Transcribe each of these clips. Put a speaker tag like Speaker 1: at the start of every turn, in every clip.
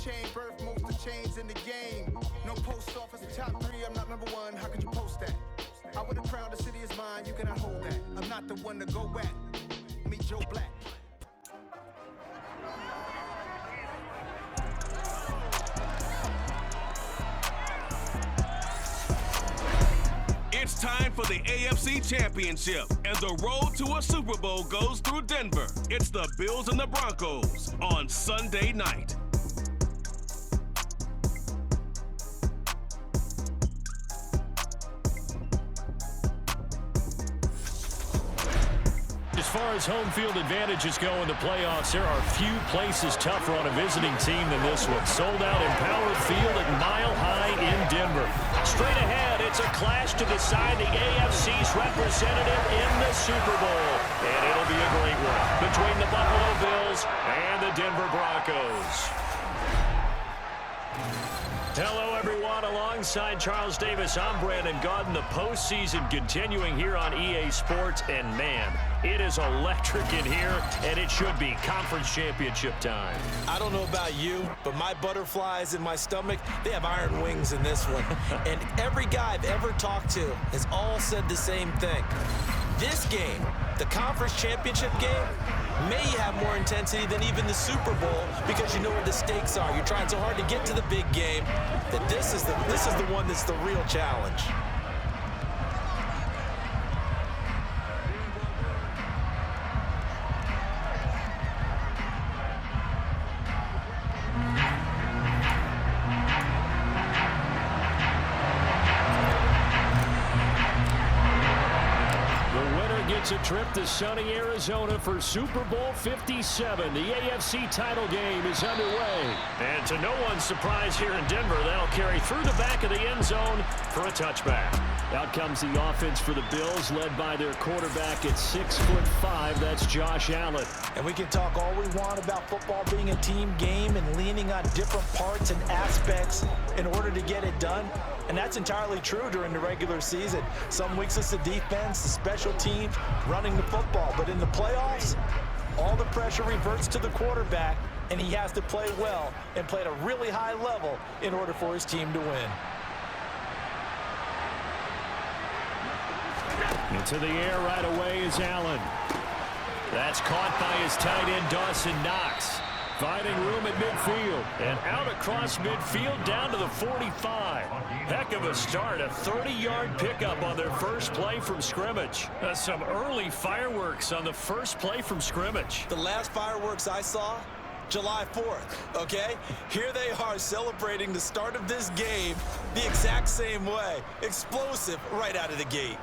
Speaker 1: chain, birth most of the chains in the game. No post office, the top 3, I'm not number 1. How could you post that? I would have crowned the city is mine, you cannot hold that. I'm not the one to go back. Meet Joe Black.
Speaker 2: It's time for the AFC Championship, and the road to a Super Bowl goes through Denver. It's the Bills and the Broncos on Sunday night.
Speaker 3: As far as home field advantages go in the playoffs, there are few places tougher on a visiting team than this one. Sold out Empower Field at Mile High in Denver. Straight ahead, it's a clash to decide the AFC's representative in the Super Bowl. And it'll be a great one between the Buffalo Bills and the Denver Broncos. Hello, everyone. Alongside Charles Davis, I'm Brandon Gaudin. The postseason continuing here on EA Sports. And, man, it is electric in here, and it should be conference championship time.
Speaker 4: I don't know about you, but my butterflies in my stomach, they have iron wings in this one. And every guy I've ever talked to has all said the same thing. This game, the conference championship game, may have more intensity than even the Super Bowl because you know what the stakes are. You're trying so hard to get to the big game that this is the one that's the real challenge.
Speaker 3: A trip to sunny Arizona for Super Bowl 57. The AFC title game is underway. And to no one's surprise here in Denver, they'll carry through the back of the end zone for a touchback. Out comes the offense for the Bills, led by their quarterback at 6'5". That's Josh Allen.
Speaker 4: And we can talk all we want about football being a team game and leaning on different parts and aspects in order to get it done. And that's entirely true during the regular season. Some weeks it's the defense, the special teams, running the football. But in the playoffs, all the pressure reverts to the quarterback, and he has to play well and play at a really high level in order for his team to win.
Speaker 3: Into the air right away is Allen. That's caught by his tight end, Dawson Knox. Finding room at midfield. And out across midfield down to the 45. Heck of a start. A 30-yard pickup on their first play from scrimmage. Some early fireworks on the first play from scrimmage.
Speaker 4: The last fireworks I saw, July 4th, okay? Here they are celebrating the start of this game the exact same way. Explosive right out of the gate.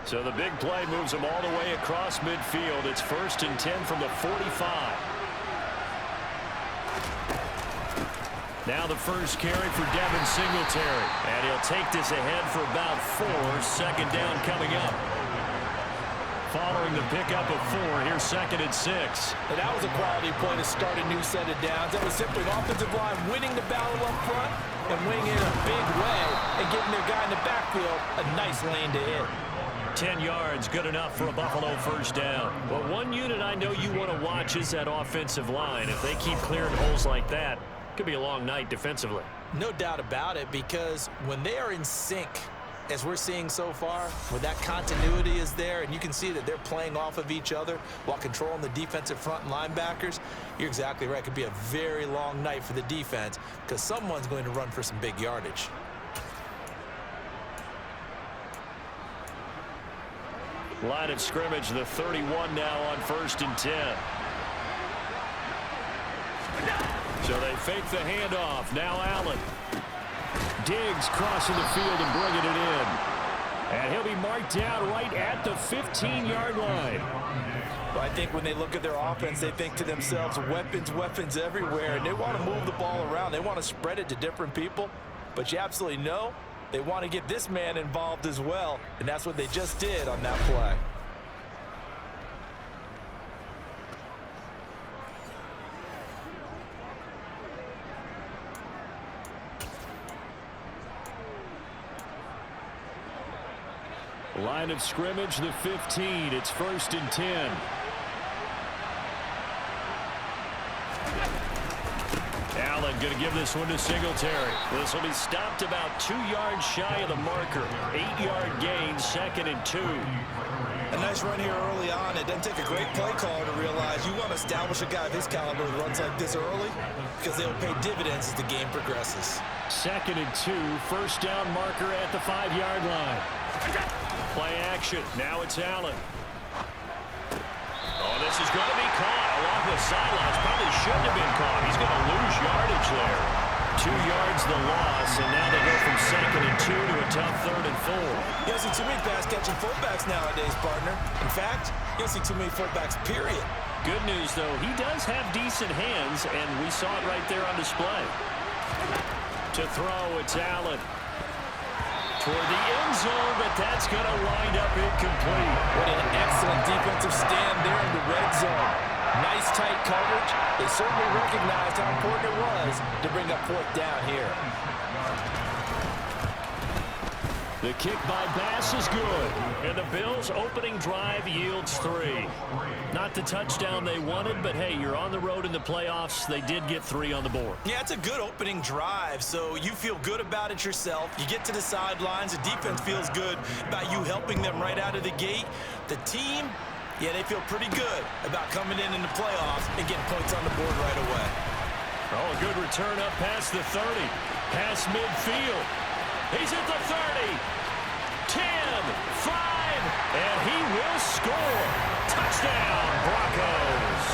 Speaker 3: So the big play moves them all the way across midfield. It's 1st and 10 from the 45. Now the first carry for Devin Singletary. And he'll take this ahead for about 4. Second down coming up. Following the pickup of 4, here's 2nd and 6.
Speaker 4: And that was a quality play to start a new set of downs. That was simply an offensive line winning the battle up front and winning it in a big way and giving their guy in the backfield a nice lane to hit.
Speaker 3: 10 yards, good enough for a Buffalo first down. But one unit I know you want to watch is that offensive line. If they keep clearing holes like that, it could be a long night defensively.
Speaker 4: No doubt about it, because when they are in sync, as we're seeing so far, when that continuity is there and you can see that they're playing off of each other while controlling the defensive front and linebackers, you're exactly right. It could be a very long night for the defense because someone's going to run for some big yardage.
Speaker 3: Line of scrimmage, the 31 now on 1st and 10. So they fake the handoff. Now Allen. Diggs crossing the field and bringing it in. And he'll be marked down right at the 15-yard line.
Speaker 4: Well, I think when they look at their offense, they think to themselves, weapons, weapons everywhere. And they want to move the ball around. They want to spread it to different people. But you absolutely know they want to get this man involved as well, and that's what they just did on that play.
Speaker 3: Line of scrimmage, the 15. It's 1st and 10. Allen going to give this one to Singletary. This will be stopped about 2 yards shy of the marker. 8-yard gain, 2nd and 2.
Speaker 4: A nice run here early on. It doesn't take a great play caller to realize you want to establish a guy of his caliber who runs like this early because they'll pay dividends as the game progresses.
Speaker 3: 2nd and 2, first down marker at the 5-yard line. Play action. Now it's Allen. Oh, this is going to be caught along the sidelines. Probably shouldn't have been caught. He's going to lose yardage there. 2 yards the loss, and now they go from 2nd and 2 to a tough 3rd and 4.
Speaker 4: You don't see too many pass-catching fullbacks nowadays, partner. In fact, you don't see too many fullbacks, period.
Speaker 3: Good news, though, he does have decent hands, and we saw it right there on display. To throw, it's Allen. Toward the end zone, but that's going to wind up incomplete.
Speaker 4: What an excellent defensive stand there in the red zone. Nice tight coverage. They certainly recognized how important it was to bring up 4th down here.
Speaker 3: The kick by Bass is good, and the Bills' opening drive yields 3. Not the touchdown they wanted, but hey, you're on the road in the playoffs. They did get 3 on the board.
Speaker 4: Yeah, it's a good opening drive, so you feel good about it yourself. You get to the sidelines, the defense feels good about you helping them right out of the gate. The team, yeah, they feel pretty good about coming in the playoffs and getting points on the board right away.
Speaker 3: Oh, a good return up past the 30, past midfield. He's at the 30, 10, 5, and he will score. Touchdown, Broncos.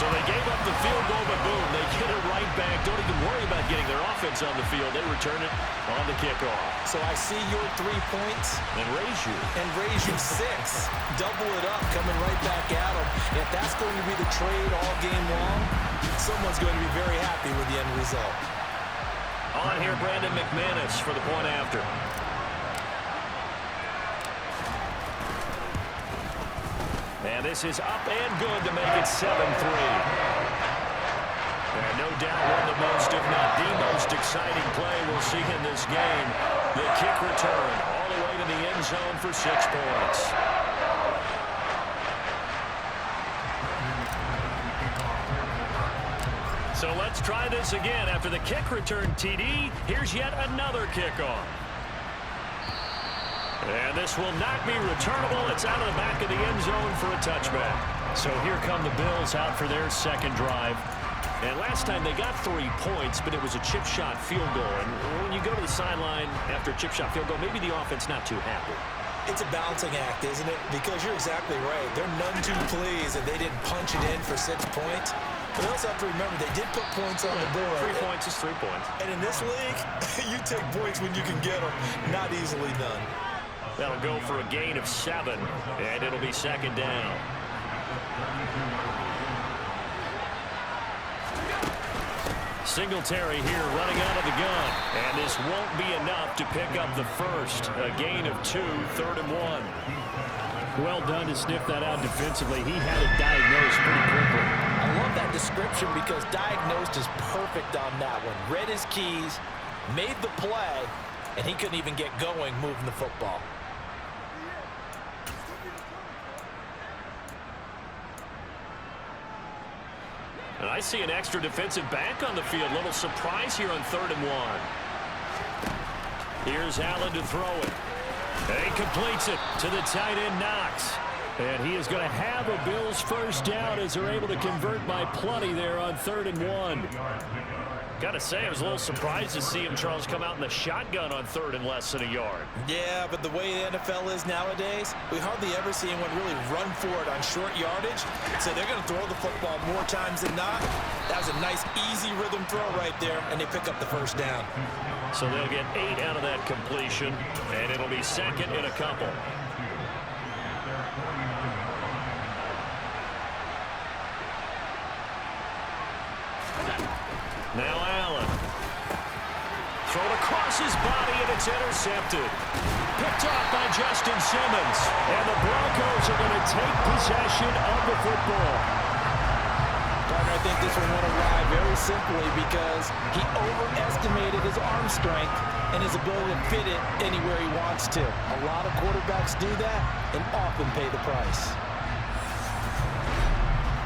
Speaker 3: So they gave up the field goal, but boom, they get it right back. Don't even worry about getting their offense on the field. They return it on the kickoff.
Speaker 4: So I see your 3 points.
Speaker 3: And raise you.
Speaker 4: And raise you 6. Double it up, coming right back at them. If that's going to be the trade all game long, someone's going to be very happy with the end result.
Speaker 3: On here, Brandon McManus for the point after. And this is up and good to make it 7-3. And no doubt one of the most, if not the most exciting play we'll see in this game. The kick return all the way to the end zone for 6 points. So let's try this again. After the kick return TD, here's yet another kickoff. And this will not be returnable. It's out of the back of the end zone for a touchback. So here come the Bills out for their 2nd drive. And last time they got 3 points, but it was a chip shot field goal. And when you go to the sideline after a chip shot field goal, maybe the offense not too happy.
Speaker 4: It's a balancing act, isn't it? Because you're exactly right. They're none too pleased that they didn't punch it in for 6 points. But they also have to remember they did put points on the board.
Speaker 3: 3 points is 3 points.
Speaker 4: And in this league, you take points when you can get them. Not easily done.
Speaker 3: That'll go for a gain of 7, and it'll be 2nd down. Singletary here running out of the gun, and this won't be enough to pick up the first. A gain of 2, 3rd and 1. Well done to sniff that out defensively. He had it diagnosed pretty quickly.
Speaker 4: I love that description because diagnosed is perfect on that one. Read his keys, made the play, and he couldn't even get going moving the football.
Speaker 3: And I see an extra defensive back on the field. Little surprise here on 3rd and 1. Here's Allen to throw it. And he completes it to the tight end, Knox. And he is going to have a Bills first down as they're able to convert by plenty there on 3rd and 1. Got to say, I was a little surprised to see him, Charles, come out in the shotgun on 3rd and less than a yard.
Speaker 4: Yeah, but the way the NFL is nowadays, we hardly ever see anyone really run for it on short yardage. So they're going to throw the football more times than not. That was a nice, easy rhythm throw right there, and they pick up the first down.
Speaker 3: So they'll get 8 out of that completion, and it'll be 2nd and a couple. Now Allen. Thrown across his body, and it's intercepted. Picked off by Justin Simmons. And the Broncos are going to take possession of the football.
Speaker 4: Partner, I think this one went awry very simply because he overestimated his arm strength and his ability to fit it anywhere he wants to. A lot of quarterbacks do that and often pay the price.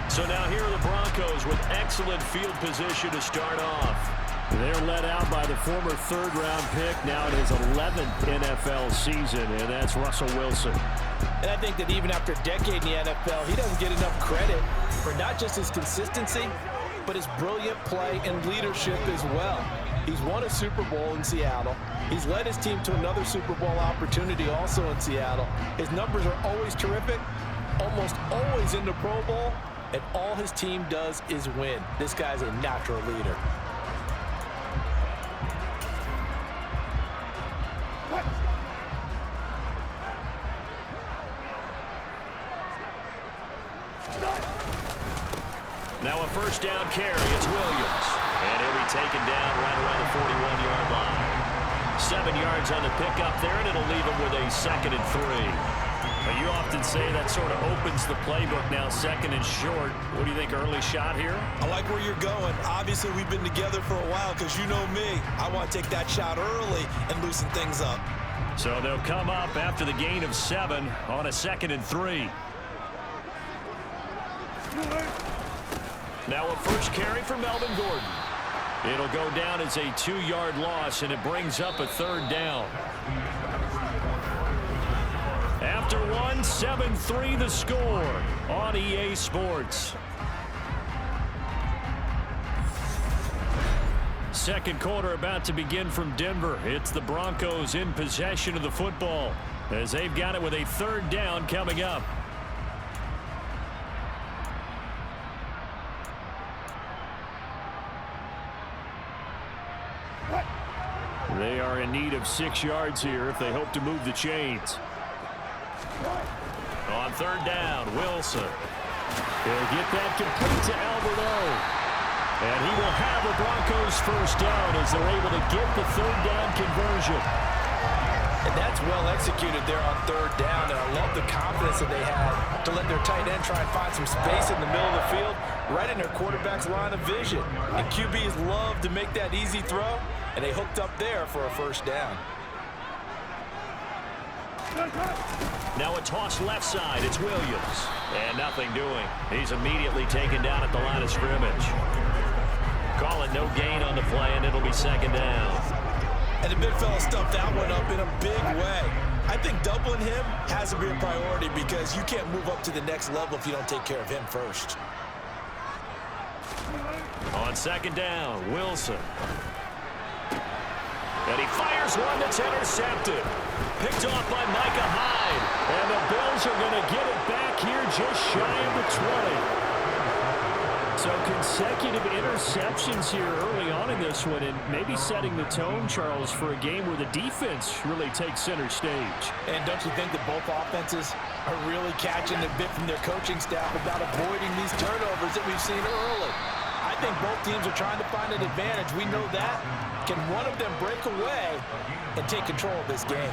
Speaker 3: So now here are the Broncos with excellent field position to start off. They're led out by the former third-round pick, now in his 11th NFL season, and that's Russell Wilson.
Speaker 4: And I think that even after a decade in the NFL, he doesn't get enough credit for not just his consistency, but his brilliant play and leadership as well. He's won a Super Bowl in Seattle. He's led his team to another Super Bowl opportunity also in Seattle. His numbers are always terrific, almost always in the Pro Bowl, and all his team does is win. This guy's a natural leader.
Speaker 3: Now a first down carry. It's Williams. And he'll be taken down right around the 41-yard line. 7 yards on the pickup there, and it'll leave him with a 2nd and 3. Now, you often say that sort of opens the playbook now, 2nd and short. What do you think, early shot here?
Speaker 4: I like where you're going. Obviously, we've been together for a while because you know me. I want to take that shot early and loosen things up.
Speaker 3: So they'll come up after the gain of 7 on a 2nd and 3. Now a first carry for Melvin Gordon. It'll go down as a 2-yard loss, and it brings up a 3rd down. After 1, 7-3 the score on EA Sports. Second quarter about to begin from Denver. It's the Broncos in possession of the football as they've got it with a 3rd down coming up. They are in need of 6 yards here if they hope to move the chains. On 3rd down, Wilson. He'll get that complete to Alberto. And he will have a Broncos first down as they're able to get the 3rd down conversion.
Speaker 4: And that's well executed there on 3rd down. And I love the confidence that they had to let their tight end try and find some space in the middle of the field, right in their quarterback's line of vision. And QBs love to make that easy throw, and they hooked up there for a first down.
Speaker 3: Now a toss left side. It's Williams. And nothing doing. He's immediately taken down at the line of scrimmage. Calling no gain on the play, and it'll be 2nd down.
Speaker 4: And the big fella stuffed that one up in a big way. I think doubling him has to be a priority because you can't move up to the next level if you don't take care of him first.
Speaker 3: On 2nd down, Wilson. And he fires one that's intercepted. Picked off by Micah Hyde. And the Bills are going to get it back here just shy of the 20. So consecutive interceptions here early on in this one, and maybe setting the tone, Charles, for a game where the defense really takes center stage.
Speaker 4: And don't you think that both offenses are really catching the bit from their coaching staff about avoiding these turnovers that we've seen early? I think both teams are trying to find an advantage. We know that. Can one of them break away and take control of this game?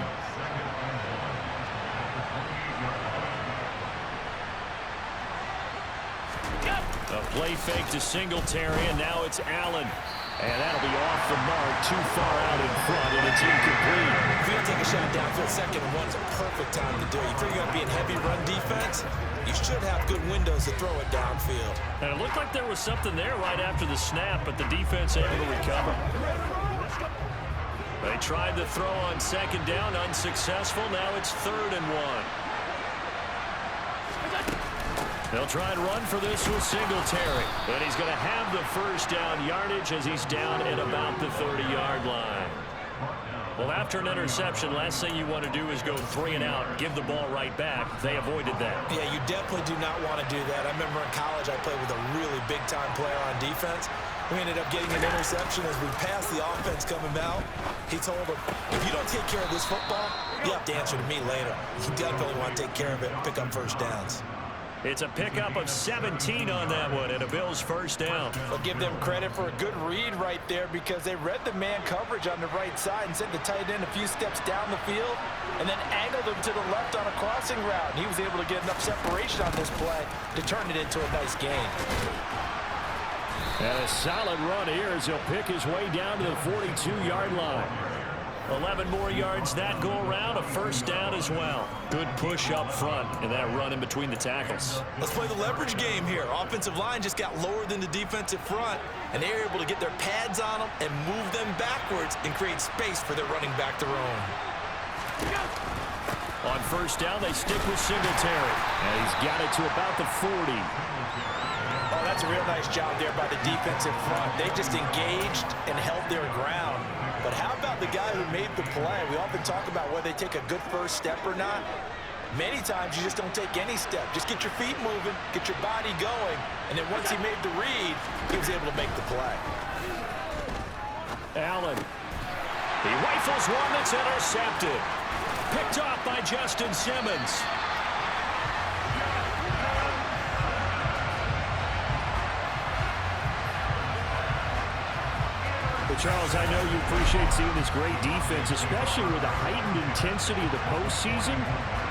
Speaker 3: A play fake to Singletary, and now it's Allen. And that'll be off the mark, too far out in front, and it's incomplete.
Speaker 4: If you're going to take a shot downfield, 2nd and 1 is a perfect time to do it. You figure you're going to be in heavy run defense, you should have good windows to throw it downfield.
Speaker 3: And it looked like there was something there right after the snap, but the defense able to recover. They tried the throw on 2nd down, unsuccessful. Now it's 3rd and 1. They'll try and run for this with Singletary. And he's going to have the first down yardage as he's down at about the 30-yard line. Well, after an interception, last thing you want to do is go 3 and out, give the ball right back. They avoided that.
Speaker 4: Yeah, you definitely do not want to do that. I remember in college I played with a really big-time player on defense. We ended up getting an interception as we passed the offense coming out. He told him, if you don't take care of this football, you have to answer to me later. You definitely want to take care of it and pick up first downs.
Speaker 3: It's a pickup of 17 on that one and a Bills first down.
Speaker 4: I'll give them credit for a good read right there because they read the man coverage on the right side and sent the tight end a few steps down the field and then angled him to the left on a crossing route. And he was able to get enough separation on this play to turn it into a nice gain.
Speaker 3: And a solid run here as he'll pick his way down to the 42-yard line. 11 more yards that go around, a first down as well. Good push up front and that run in between the tackles.
Speaker 4: Let's play the leverage game here. Offensive line just got lower than the defensive front, and they're able to get their pads on them and move them backwards and create space for their running back to roam.
Speaker 3: On first down, they stick with Singletary. And he's got it to about the 40.
Speaker 4: Oh, that's a real nice job there by the defensive front. They just engaged and held their ground. But how about the guy who made the play? We often talk about whether they take a good first step or not. Many times you just don't take any step. Just get your feet moving, get your body going, and then once he made the read, he was able to make the play.
Speaker 3: Allen. He rifles one that's intercepted. Picked off by Justin Simmons. But Charles, I know you appreciate seeing this great defense, especially with the heightened intensity of the postseason.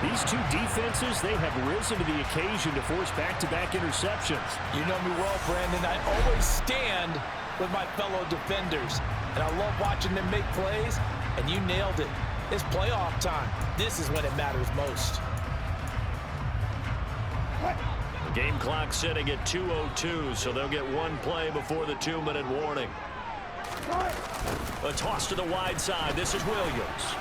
Speaker 3: These two defenses, they have risen to the occasion to force back-to-back interceptions.
Speaker 4: You know me well, Brandon. I always stand with my fellow defenders, and I love watching them make plays, and you nailed it. It's playoff time. This is when it matters most.
Speaker 3: The game clock sitting at 2:02, so they'll get one play before the 2-minute warning. A toss to the wide side. This is Williams.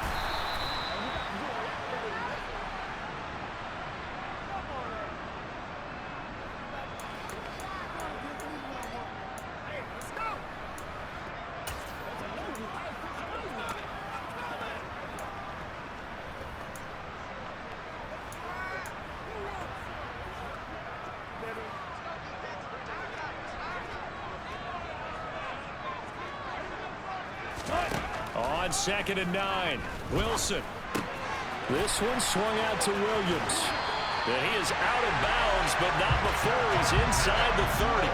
Speaker 3: On 2nd and 9, Wilson. This one swung out to Williams. And he is out of bounds, but not before he's inside the 30.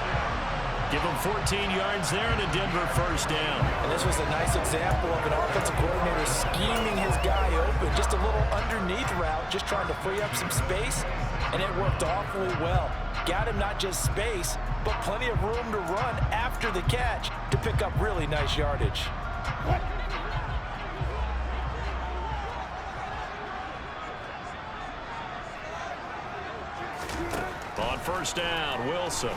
Speaker 3: Give him 14 yards there and a Denver first down.
Speaker 4: And this was a nice example of an offensive coordinator scheming his guy open. Just a little underneath route, just trying to free up some space, and it worked awfully well. Got him not just space, but plenty of room to run after the catch to pick up really nice yardage.
Speaker 3: On first down, Wilson.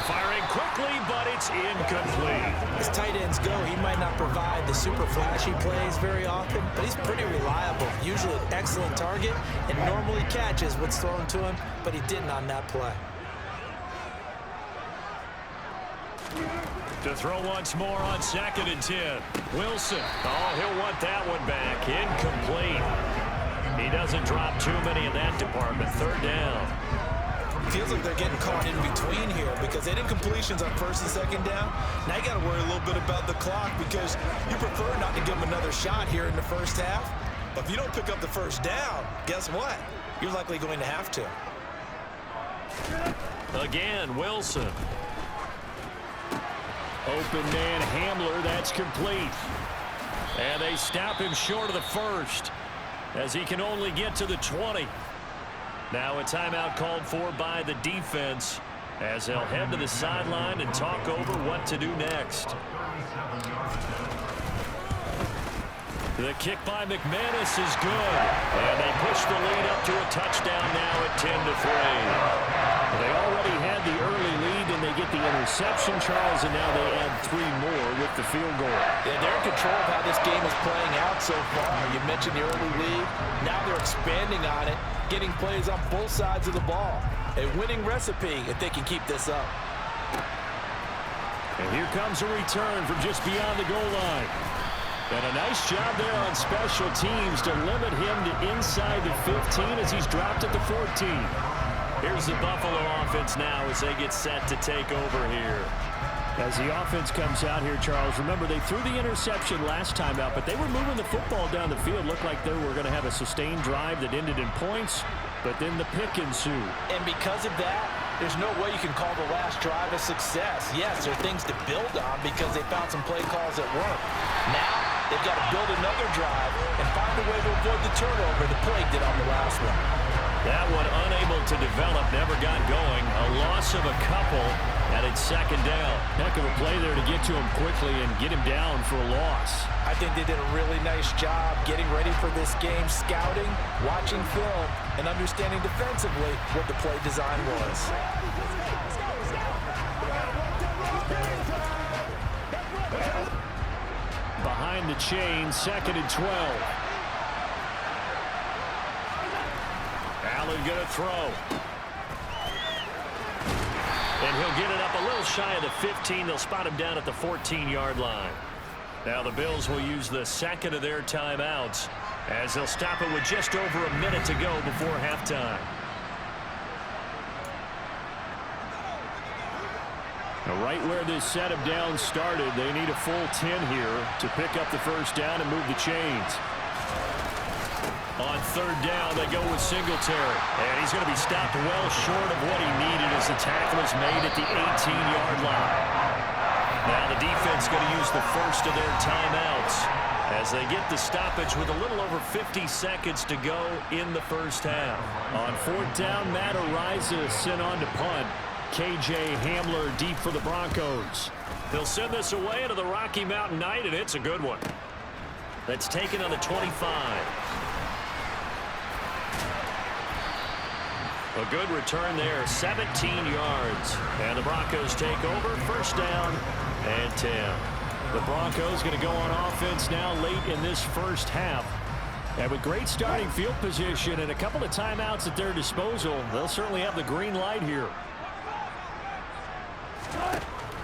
Speaker 3: Firing quickly, but it's incomplete.
Speaker 4: As tight ends go, he might not provide the super flashy plays very often, but he's pretty reliable. Usually an excellent target and normally catches what's thrown to him, but he didn't on that play.
Speaker 3: To throw once more on 2nd and 10. Wilson. Oh, he'll want that one back. Incomplete. He doesn't drop too many in that department. 3rd down.
Speaker 4: Feels like they're getting caught in between here because they did incompletions on 1st and 2nd down. Now you got to worry a little bit about the clock because you prefer not to give them another shot here in the first half. But if you don't pick up the first down, guess what? You're likely going to have to.
Speaker 3: Again, Wilson. Open man Hamler, that's complete. And they stop him short of the first as he can only get to the 20. Now a timeout called for by the defense as they'll head to the sideline and talk over what to do next. The kick by McManus is good. And they push the lead up to a touchdown now at 10-3. They already had the early lead, and they get the interception, Charles, and now they add 3 more with the field goal.
Speaker 4: Yeah, they're in control of how this game is playing out so far. You mentioned the early lead. Now they're expanding on it, getting plays on both sides of the ball. A winning recipe if they can keep this up.
Speaker 3: And here comes a return from just beyond the goal line. And a nice job there on special teams to limit him to inside the 15 as he's dropped at the 14. Here's the Buffalo offense now as they get set to take over here. As the offense comes out here, Charles, remember they threw the interception last time out, but they were moving the football down the field. Looked like they were going to have a sustained drive that ended in points, but then the pick ensued.
Speaker 4: And because of that, there's no way you can call the last drive a success. Yes, there are things to build on because they found some play calls that work. Now they've got to build another drive and find a way to avoid the turnover the plague did on the last one.
Speaker 3: That one unable to develop, never got going. A loss of a couple, and it's second down.
Speaker 5: Heck of a play there to get to him quickly and get him down for a loss.
Speaker 4: I think they did a really nice job getting ready for this game, scouting, watching film, and understanding defensively what the play design was.
Speaker 3: Behind the chain, second and 12. Allen going to throw. And he'll get it up a little shy of the 15. They'll spot him down at the 14-yard line. Now the Bills will use the second of their timeouts as they'll stop it with just over a minute to go before halftime.
Speaker 5: Now right where this set of downs started, they need a full 10 here to pick up the first down and move the chains.
Speaker 3: On third down, they go with Singletary. And he's going to be stopped well short of what he needed as the tackle is made at the 18-yard line. Now the defense going to use the first of their timeouts as they get the stoppage with a little over 50 seconds to go in the first half.
Speaker 5: On fourth down, Matt Ariza sent on to punt. KJ Hamler deep for the Broncos.
Speaker 3: They'll send this away into the Rocky Mountain night, and it's a good one. That's taken on the 25. A good return there, 17 yards. And the Broncos take over, first down and 10. The Broncos going to go on offense now late in this first half. And with great starting field position and a couple of timeouts at their disposal, they'll certainly have the green light here.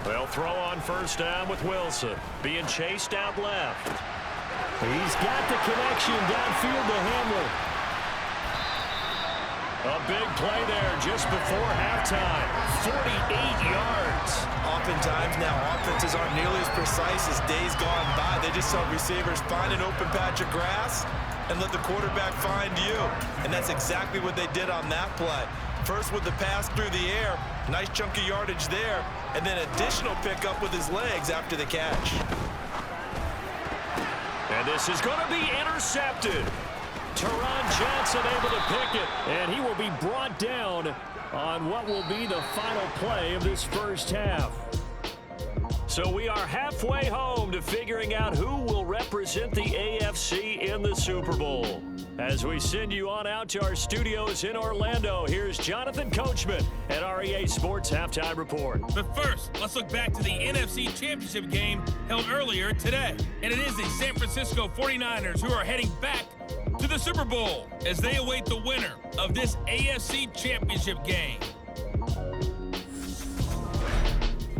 Speaker 3: They'll throw on first down with Wilson. Being chased out left.
Speaker 5: He's got the connection downfield to Hamler.
Speaker 3: A big play there just before halftime. 48 yards.
Speaker 4: Oftentimes now offenses aren't nearly as precise as days gone by. They just saw receivers find an open patch of grass and let the quarterback find you. And that's exactly what they did on that play. First with the pass through the air, nice chunk of yardage there, and then additional pickup with his legs after the catch.
Speaker 3: And this is going to be intercepted. Teron Johnson able to pick it, and he will be brought down on what will be the final play of this first half. So we are halfway home to figuring out who will represent the AFC in the Super Bowl. As we send you on out to our studios in Orlando, here's Jonathan Coachman at REA Sports Halftime Report.
Speaker 6: But first, let's look back to the NFC Championship game held earlier today. And it is the San Francisco 49ers who are heading back to the Super Bowl as they await the winner of this AFC Championship game.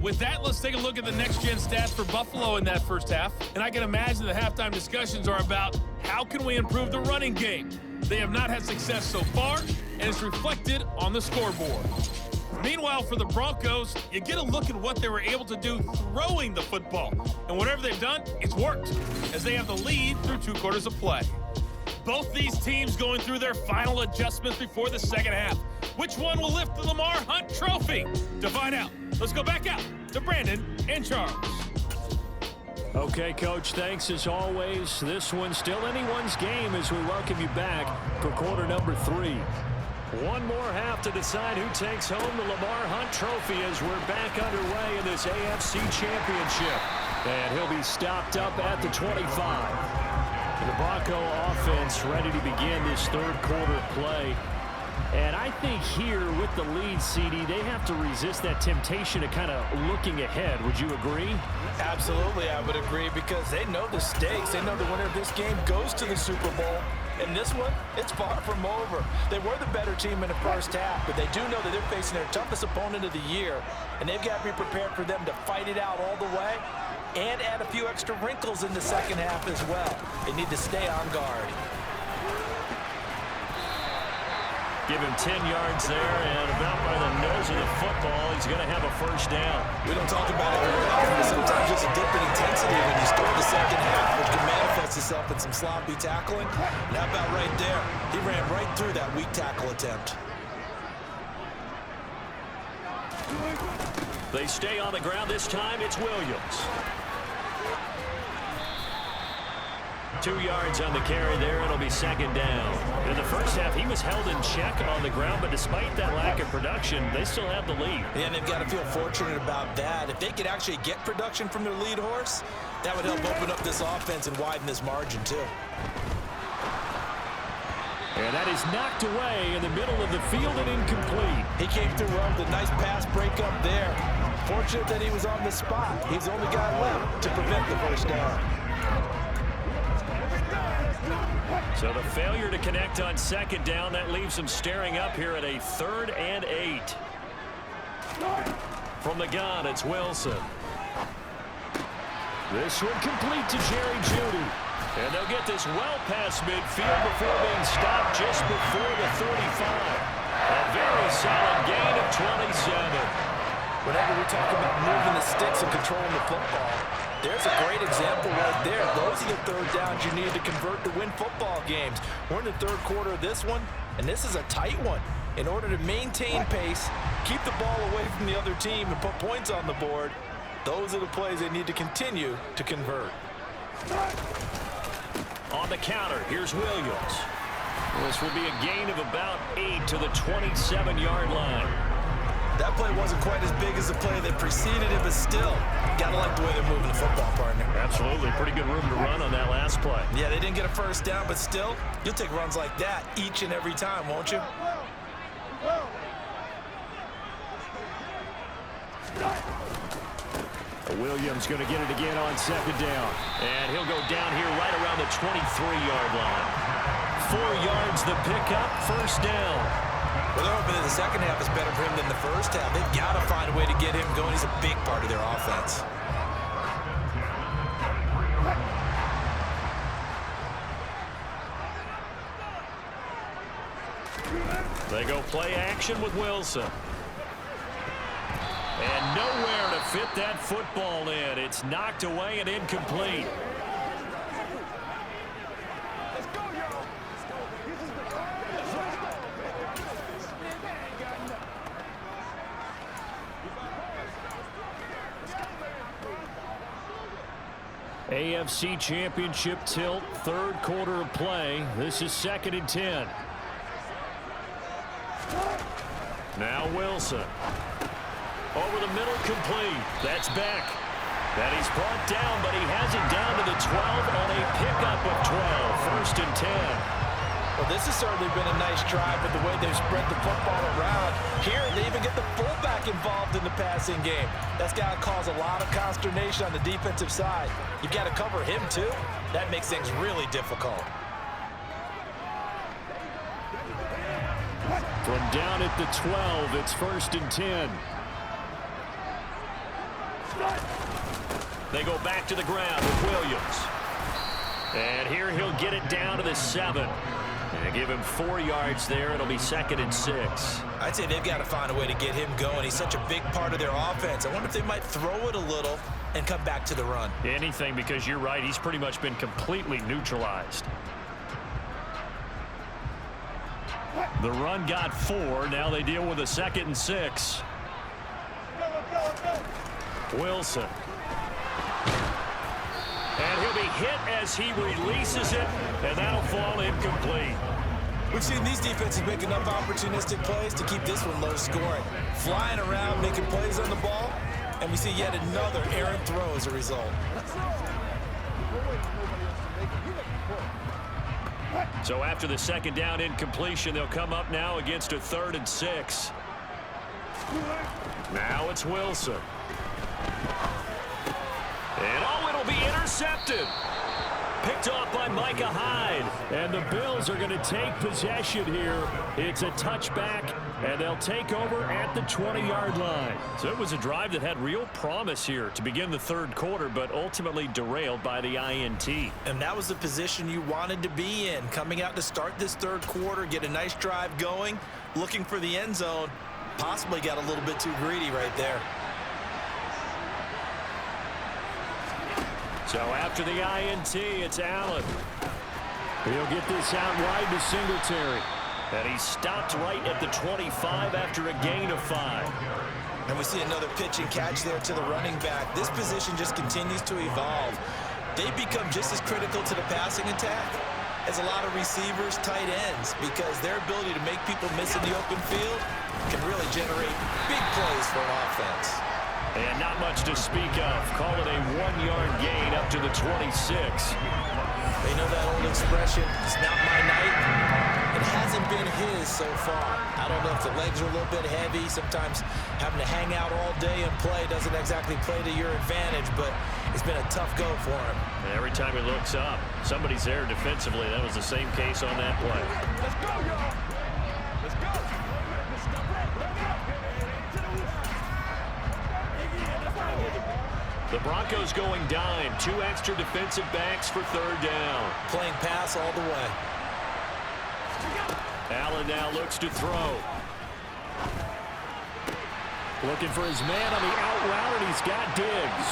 Speaker 6: With that, let's take a look at the next-gen stats for Buffalo in that first half. And I can imagine the halftime discussions are about how can we improve the running game. They have not had success so far, and it's reflected on the scoreboard. Meanwhile, for the Broncos, you get a look at what they were able to do throwing the football. And whatever they've done, it's worked, as they have the lead through 2 quarters of play. Both these teams going through their final adjustments before the second half. Which one will lift the Lamar Hunt Trophy? To find out, let's go back out to Brandon and Charles.
Speaker 5: Okay, Coach, thanks as always. This one's still anyone's game as we welcome you back for quarter number 3.
Speaker 3: One more half to decide who takes home the Lamar Hunt Trophy as we're back underway in this AFC Championship.
Speaker 5: And he'll be stopped up at the 25. The Bronco offense ready to begin this third quarter play. And I think here with the lead, CD, they have to resist that temptation to kind of looking ahead. Would you agree?
Speaker 4: Absolutely, I would agree, because they know the stakes. They know the winner of this game goes to the Super Bowl. And this one, it's far from over. They were the better team in the first half, but they do know that they're facing their toughest opponent of the year. And they've got to be prepared for them to fight it out all the way and add a few extra wrinkles in the second half as well. They need to stay on guard.
Speaker 3: Give him 10 yards there, and about by the nose of the football, he's going to have a first down.
Speaker 4: We don't talk about it very often, but sometimes there's a dip in intensity when you start the second half, which can manifest itself in some sloppy tackling. And how about right there? He ran right through that weak tackle attempt.
Speaker 3: They stay on the ground this time. It's Williams. 2 yards on the carry there. It'll be second down. In the first half, he was held in check on the ground, but despite that lack of production, they still have the lead.
Speaker 4: And they've got to feel fortunate about that. If they could actually get production from their lead horse, that would help open up this offense and widen this margin too.
Speaker 3: And that is knocked away in the middle of the field and incomplete.
Speaker 4: He came through well with a nice pass breakup there. Fortunate that he was on the spot. He's the only guy left to prevent the first down.
Speaker 3: So the failure to connect on second down, that leaves him staring up here at a 3rd and 8. From the gun, it's Wilson. This one complete to Jerry Jeudy. And they'll get this well past midfield before being stopped just before the 35. A very solid gain of 27.
Speaker 4: Whenever we talk about moving the sticks and controlling the football, there's a great example right there. Those are the third downs you need to convert to win football games. We're in the third quarter of this one, and this is a tight one. In order to maintain pace, keep the ball away from the other team, and put points on the board, those are the plays they need to continue to convert.
Speaker 3: On the counter, here's Williams. This will be a gain of about 8 to the 27-yard line.
Speaker 4: That play wasn't quite as big as the play that preceded it, but still, gotta like the way they're moving the football, partner.
Speaker 3: Absolutely. Pretty good room to run on that last play.
Speaker 4: Yeah, they didn't get a first down, but still, you'll take runs like that each and every time, won't you?
Speaker 3: Williams going to get it again on second down. And he'll go down here right around the 23-yard line. 4 yards the pickup, first down.
Speaker 4: Well, they're hoping that the second half is better for him than the first half. They've got to find a way to get him going. He's a big part of their offense.
Speaker 3: They go play action with Wilson. And nowhere to fit that football in. It's knocked away and incomplete. AFC Championship tilt, third quarter of play. This is 2nd and 10. Now Wilson. Over the middle, complete. That's Beck. And he's brought down, but he has it down to the 12 on a pickup of 12. 1st and 10.
Speaker 4: Well, this has certainly been a nice drive with the way they've spread the football around. Here, they even get the fullback involved in the passing game. That's got to cause a lot of consternation on the defensive side. You've got to cover him, too. That makes things really difficult.
Speaker 3: From down at the 12, it's 1st and 10. They go back to the ground with Williams. And here he'll get it down to the 7. And give him 4 yards there. It'll be 2nd and 6.
Speaker 4: I'd say they've got to find a way to get him going. He's such a big part of their offense. I wonder if they might throw it a little and come back to the run.
Speaker 3: Anything, because you're right. He's pretty much been completely neutralized. The run got 4. Now they deal with a 2nd and 6. Wilson. And he'll be hit as he releases it, and that'll fall incomplete.
Speaker 4: We've seen these defenses make enough opportunistic plays to keep this one low scoring. Flying around, making plays on the ball, and we see yet another errant throw as a result.
Speaker 3: So after the 2nd down incompletion, they'll come up now against a 3rd and 6. Now it's Wilson. And oh, it'll be intercepted. Picked off by Micah Hyde. And the Bills are going to take possession here. It's a touchback, and they'll take over at the 20-yard line. So it was a drive that had real promise here to begin the third quarter, but ultimately derailed by the INT.
Speaker 4: And that was the position you wanted to be in. Coming out to start this third quarter, get a nice drive going, looking for the end zone. Possibly got a little bit too greedy right there.
Speaker 3: So after the INT, it's Allen. He'll get this out wide to Singletary. And he stopped right at the 25 after a gain of 5.
Speaker 4: And we see another pitch and catch there to the running back. This position just continues to evolve. they become just as critical to the passing attack as a lot of receivers, tight ends, because their ability to make people miss in the open field can really generate big plays for an offense.
Speaker 3: And not much to speak of. Call it a 1-yard gain up to the 26.
Speaker 4: They know that old expression, it's not my night. It hasn't been his so far. I don't know if the legs are a little bit heavy. Sometimes having to hang out all day and play doesn't exactly play to your advantage, but it's been a tough go for him.
Speaker 3: And every time he looks up, somebody's there defensively. That was the same case on that play.
Speaker 7: Let's go, y'all. Let's go.
Speaker 3: The Broncos going dime. 2 extra defensive backs for 3rd down.
Speaker 4: Playing pass all the way.
Speaker 3: Allen now looks to throw. Looking for his man on the out route, and he's got Diggs.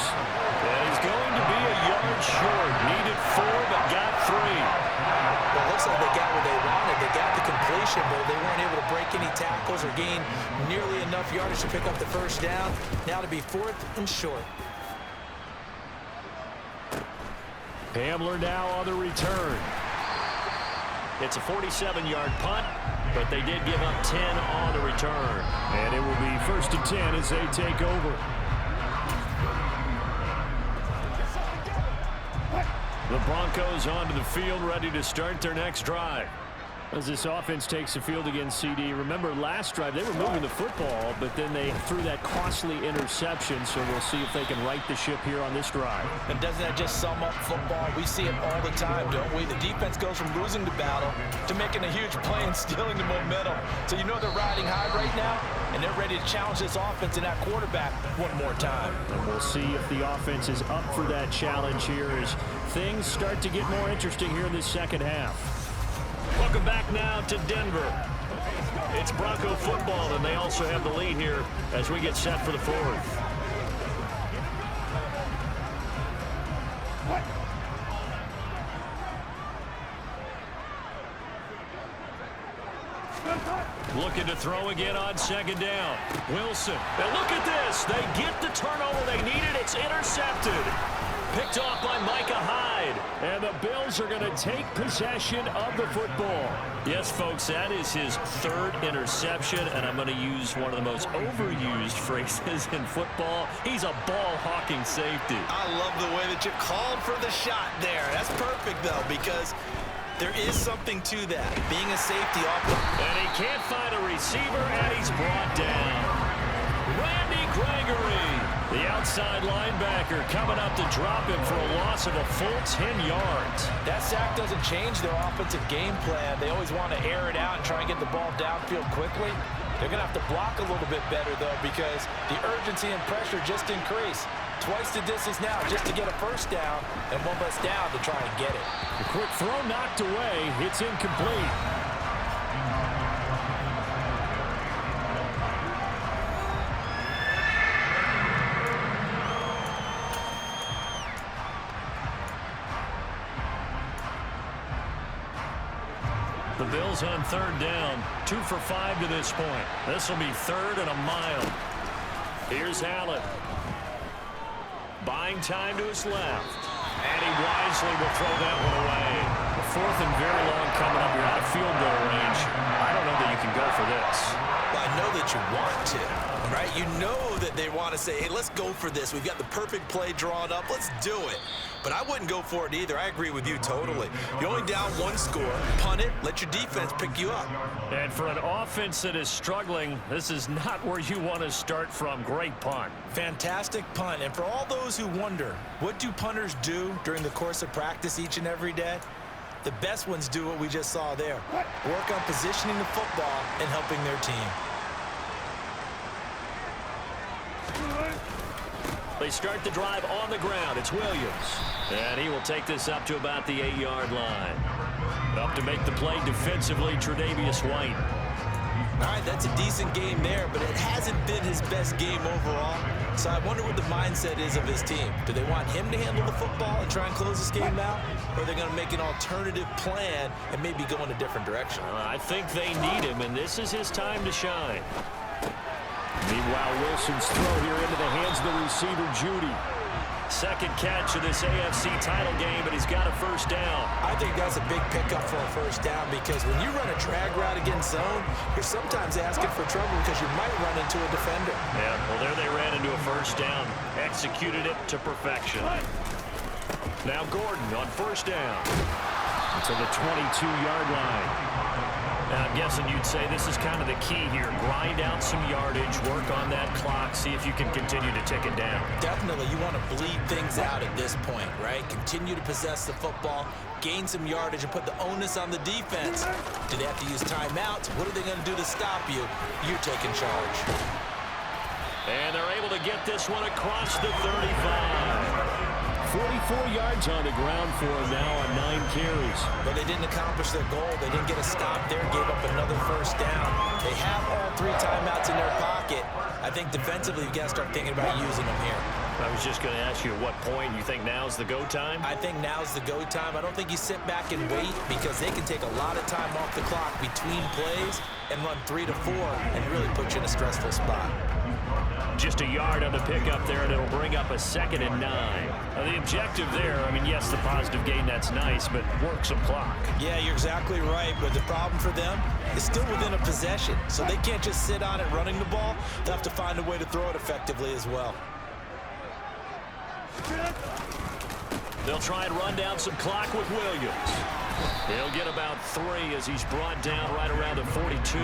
Speaker 3: And he's going to be a yard short. Needed 4, but got 3.
Speaker 4: Well, it looks like they got what they wanted. They got the completion, but they weren't able to break any tackles or gain nearly enough yardage to pick up the 1st down. Now to be 4th and short.
Speaker 3: Hamler now on the return. It's a 47-yard punt, but they did give up 10 on the return. And it will be 1st and 10 as they take over. The Broncos onto the field, ready to start their next drive. As this offense takes the field against CD, remember last drive they were moving the football, but then they threw that costly interception, so we'll see if they can right the ship here on this drive.
Speaker 4: And doesn't that just sum up football? We see it all the time, don't we? The defense goes from losing the battle to making a huge play and stealing the momentum. So you know they're riding high right now, and they're ready to challenge this offense and that quarterback one more time.
Speaker 3: And we'll see if the offense is up for that challenge here as things start to get more interesting here in this second half. Welcome back now to Denver. It's Bronco football, and they also have the lead here as we get set for the 4th. Looking to throw again on 2nd down. Wilson. And look at this. They get the turnover they needed. It's intercepted. Picked off by Micah Hyde. And the Bills are going to take possession of the football. Yes, folks, that is his 3rd interception, and I'm going to use one of the most overused phrases in football. He's a ball-hawking safety.
Speaker 4: I love the way that you called for the shot there. That's perfect, though, because there is something to that, being a safety off the...
Speaker 3: And he can't find a receiver, and he's brought down. Randy Gregory, the outside linebacker, coming up to drop him for a loss of a full 10 yards.
Speaker 4: That sack doesn't change their offensive game plan. They always want to air it out and try and get the ball downfield quickly. They're going to have to block a little bit better, though, because the urgency and pressure just increase. Twice the distance now just to get a 1st down, and 1 less down to try and get it.
Speaker 3: The quick throw knocked away. It's incomplete. The Bills on 3rd down, 2 for 5 to this point. This will be 3rd and a mile. Here's Allen. Buying time to his left. And he wisely will throw that one away. The 4th and very long coming up. You're out of field goal range. I don't know that you can go for this.
Speaker 4: Well, I know that you want to, right? You know that they want to say, hey, let's go for this. We've got the perfect play drawn up. Let's do it. But I wouldn't go for it either. I agree with you totally. You're only down 1 score. Punt it. Let your defense pick you up.
Speaker 3: And for an offense that is struggling, this is not where you want to start from. Great punt.
Speaker 4: Fantastic punt. And for all those who wonder, what do punters do during the course of practice each and every day? The best ones do what we just saw there. Work on positioning the football and helping their team.
Speaker 3: They start the drive on the ground. It's Williams. And he will take this up to about the 8-yard line. Up to make the play defensively, Tre'Davious White.
Speaker 4: All right, that's a decent game there, but it hasn't been his best game overall. So I wonder what the mindset is of his team. Do they want him to handle the football and try and close this game out? Or are they going to make an alternative plan and maybe go in a different direction?
Speaker 3: I think they need him, and this is his time to shine. Meanwhile, Wilson's throw here into the hands of the receiver, Judy. Second catch of this AFC title game, but he's got a first down.
Speaker 4: I think that's a big pickup for a first down because when you run a drag route against zone, you're sometimes asking for trouble because you might run into a defender.
Speaker 3: Yeah, well, there they ran into a first down. Executed it to perfection. Now Gordon on first down. To the 22-yard line. Now, I'm guessing you'd say this is kind of the key here. Grind out some yardage, work on that clock, see if you can continue to tick it down.
Speaker 4: Definitely, you want to bleed things out at this point, right? Continue to possess the football, gain some yardage, and put the onus on the defense. Do they have to use timeouts? What are they going to do to stop you? You're taking charge.
Speaker 3: And they're able to get this one across the 35. 44 yards on the ground for him now on 9 carries.
Speaker 4: But they didn't accomplish their goal. They didn't get a stop there, gave up another first down. They have all 3 timeouts in their pocket. I think defensively, you've got to start thinking about using them here.
Speaker 3: I was just going to ask you at what point you think now's the go time?
Speaker 4: I think now's the go time. I don't think you sit back and wait because they can take a lot of time off the clock between plays and run 3 to 4 and really put you in a stressful spot.
Speaker 3: Just a yard on the pickup there, and it'll bring up a 2nd and 9. Now, the objective there, I mean, yes, the positive gain, that's nice, but work some clock.
Speaker 4: Yeah, you're exactly right, but the problem for them is still within a possession, so they can't just sit on it running the ball. They'll have to find a way to throw it effectively as well.
Speaker 3: They'll try and run down some clock with Williams. He'll get about 3 as he's brought down right around the 42.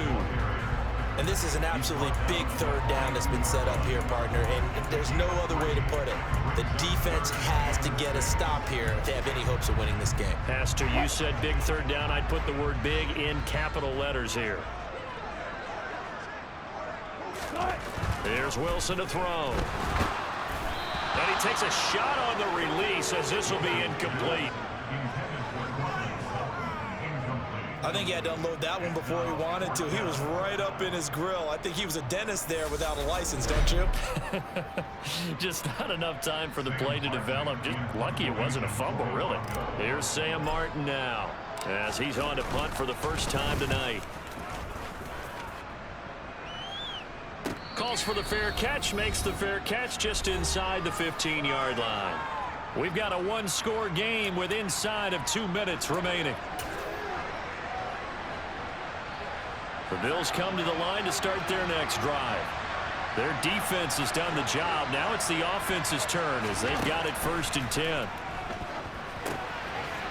Speaker 4: And this is an absolutely big third down that's been set up here, partner, and there's no other way to put it. The defense has to get a stop here if they have any hopes of winning this game.
Speaker 3: Pastor, you said big third down. I'd put the word big in capital letters here. Here's Wilson to throw. And he takes a shot on the release as this will be incomplete.
Speaker 4: I think he had to unload that one before he wanted to. He was right up in his grill. I think he was a dentist there without a license, don't you?
Speaker 3: Just not enough time for the play to develop. Just lucky it wasn't a fumble, really. Here's Sam Martin now as he's on to punt for the first time tonight. Calls for the fair catch, makes the fair catch just inside the 15-yard line. We've got a one-score game with inside of 2 minutes remaining. The Bills come to the line to start their next drive. Their defense has done the job. Now it's the offense's turn as they've got it 1st and 10.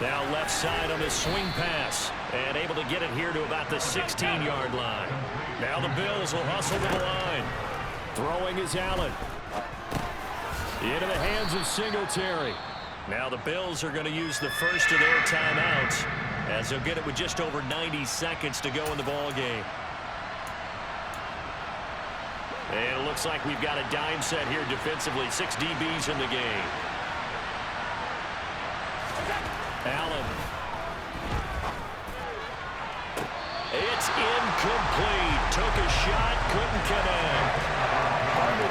Speaker 3: Now left side on this swing pass and able to get it here to about the 16-yard line. Now the Bills will hustle to the line. Throwing is Allen. Into the hands of Singletary. Now the Bills are going to use the first of their timeouts as they'll get it with just over 90 seconds to go in the ball game. And it looks like we've got a dime set here defensively. 6 DBs in the game. Allen. It's incomplete. Took a shot, couldn't connect.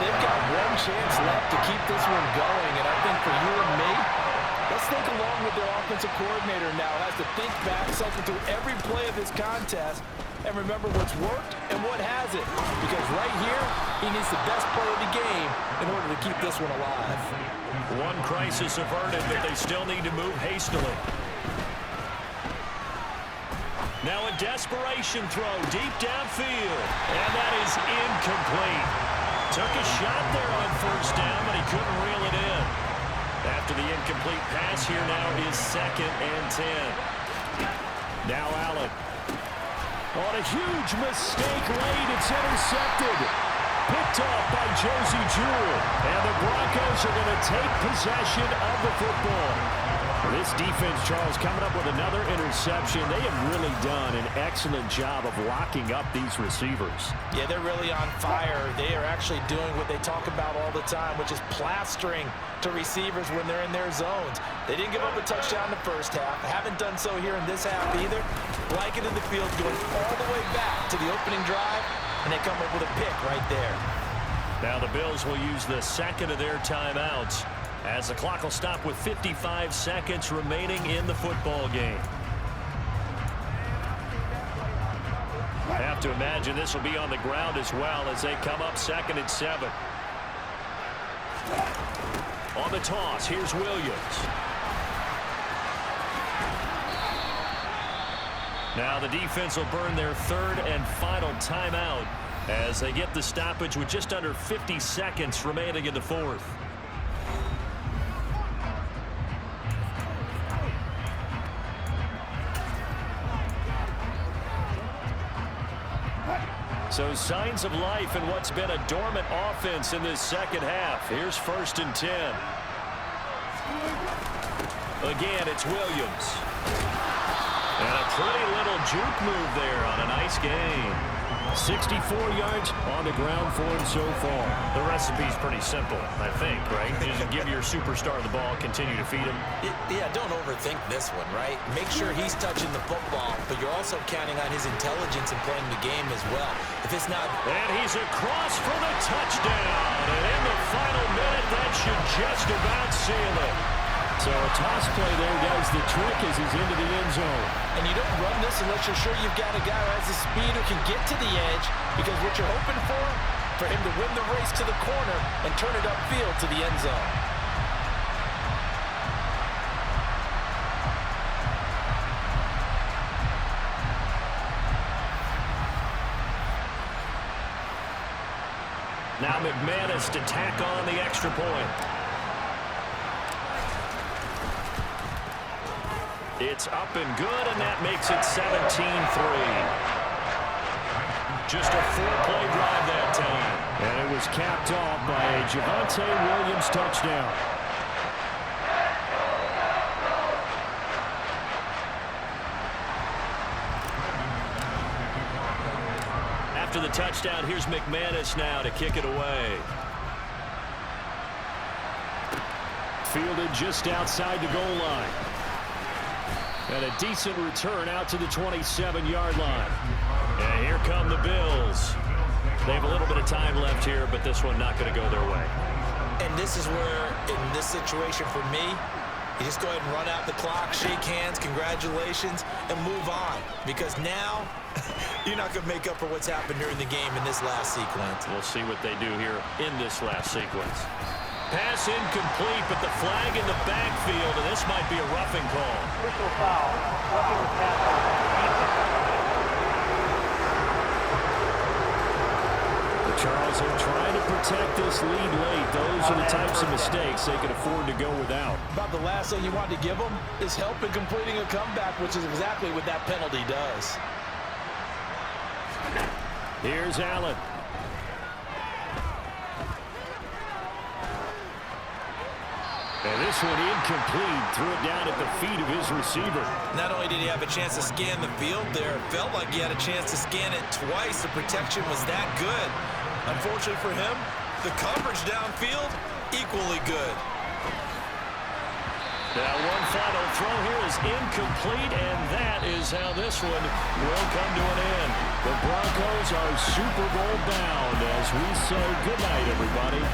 Speaker 4: They've got one chance left to keep this one going, and I think for you and me, let's think along with their offensive coordinator now. Has to think back, cycle through every play of this contest, and remember what's worked and what hasn't. Because right here, he needs the best play of the game in order to keep this one alive.
Speaker 3: One crisis averted, but they still need to move hastily. Now a desperation throw deep downfield, and that is incomplete. Took a shot there on 1st down, but he couldn't reel it in. After the incomplete pass, here now is 2nd and 10. Now Allen. On a huge mistake late, it's intercepted. Picked off by Josie Jewell. And the Broncos are going to take possession of the football. This defense, Charles, coming up with another interception. They have really done an excellent job of locking up these receivers.
Speaker 4: Yeah, they're really on fire. They are actually doing what they talk about all the time, which is plastering to receivers when they're in their zones. They didn't give up a touchdown in the first half. Haven't done so here in this half either. Blanket in the field, going all the way back to the opening drive, and they come up with a pick right there.
Speaker 3: Now the Bills will use the 2nd of their timeouts as the clock will stop with 55 seconds remaining in the football game. I have to imagine this will be on the ground as well as they come up 2nd and 7. On the toss, here's Williams. Now the defense will burn their third and final timeout as they get the stoppage with just under 50 seconds remaining in the fourth. So signs of life in what's been a dormant offense in this second half. Here's 1st and 10. Again, it's Williams. And a pretty little juke move there on a nice game. 64 yards on the ground for him so far. The recipe's pretty simple, I think, right? Just give your superstar the ball, continue to feed him.
Speaker 4: Yeah, don't overthink this one, right? Make sure he's touching the football, but you're also counting on his intelligence in playing the game as well. If it's not...
Speaker 3: And he's across for the touchdown. And in the final minute, that should just about seal it. So a toss play there does the trick as he's into the end zone.
Speaker 4: And you don't run this unless you're sure you've got a guy who has the speed who can get to the edge, because what you're hoping for him to win the race to the corner and turn it upfield to the end zone.
Speaker 3: Now McManus to tack on the extra point. It's up and good, and that makes it 17-3. Just a 4-play drive that time.
Speaker 5: And it was capped off by a Javonte Williams touchdown.
Speaker 3: After the touchdown, here's McManus now to kick it away.
Speaker 5: Fielded just outside the goal line. And a decent return out to the 27-yard line.
Speaker 3: And here come the Bills. They have a little bit of time left here, but this one not going to go their way.
Speaker 4: And this is where, in this situation for me, you just go ahead and run out the clock, shake hands, congratulations, and move on. Because now, you're not going to make up for what's happened during the game in this last sequence.
Speaker 3: We'll see what they do here in this last sequence. Pass incomplete, but the flag in the backfield, and this might be a roughing call.
Speaker 8: Personal foul. Roughing the pass.
Speaker 5: The Charles are trying to protect this lead late. Those are the types of mistakes they can afford to go without.
Speaker 4: About the last thing you want to give them is help in completing a comeback, which is exactly what that penalty does.
Speaker 5: Here's Allen. And this one incomplete. Threw it down at the feet of his receiver.
Speaker 4: Not only did he have a chance to scan the field there, it felt like he had a chance to scan it twice. The protection was that good. Unfortunately for him, the coverage downfield, equally good.
Speaker 3: Now one final throw here is incomplete, and that is how this one will come to an end.
Speaker 5: The Broncos are Super Bowl bound as we say goodnight, everybody.